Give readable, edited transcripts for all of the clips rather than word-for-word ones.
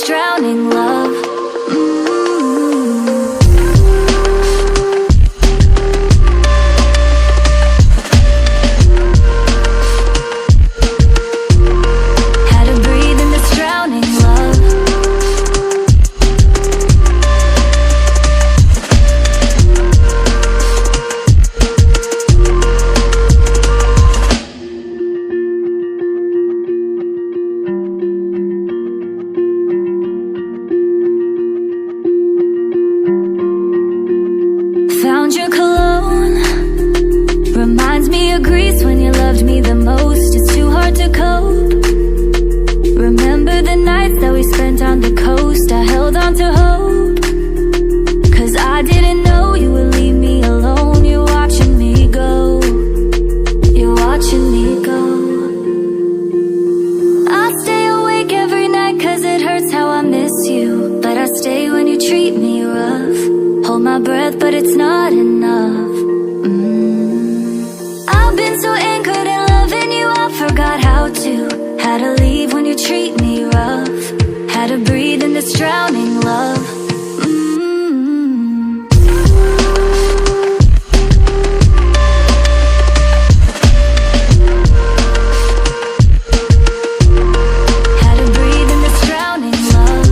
this drowning love. Had to breathe in this drowning love. Found your cologne, reminds me of Greece when you loved me the most. It's too hard to cope. Remember the nights that we spent on the coast. I held on to hope, 'cause I didn't know you would leave me alone. You're watching me go, you're watching me go. I stay awake every night 'cause it hurts how I miss you, but I stay when you treat me rough. Hold my breath, but it's not enough. I've been so anchored in loving you, I forgot how to. Had to leave when you treat me rough. Had to breathe in this drowning love. Had to breathe in this drowning love.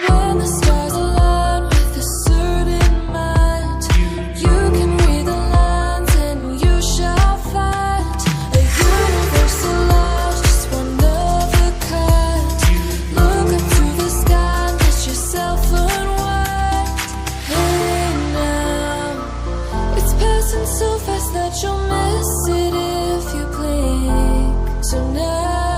When the stars align with a certain mind, you can read the lines and you shall find a universal love, just one of a kind. Look up to the sky and let yourself unwind. Hey now, it's passing so fast that you'll miss it if you blink. So now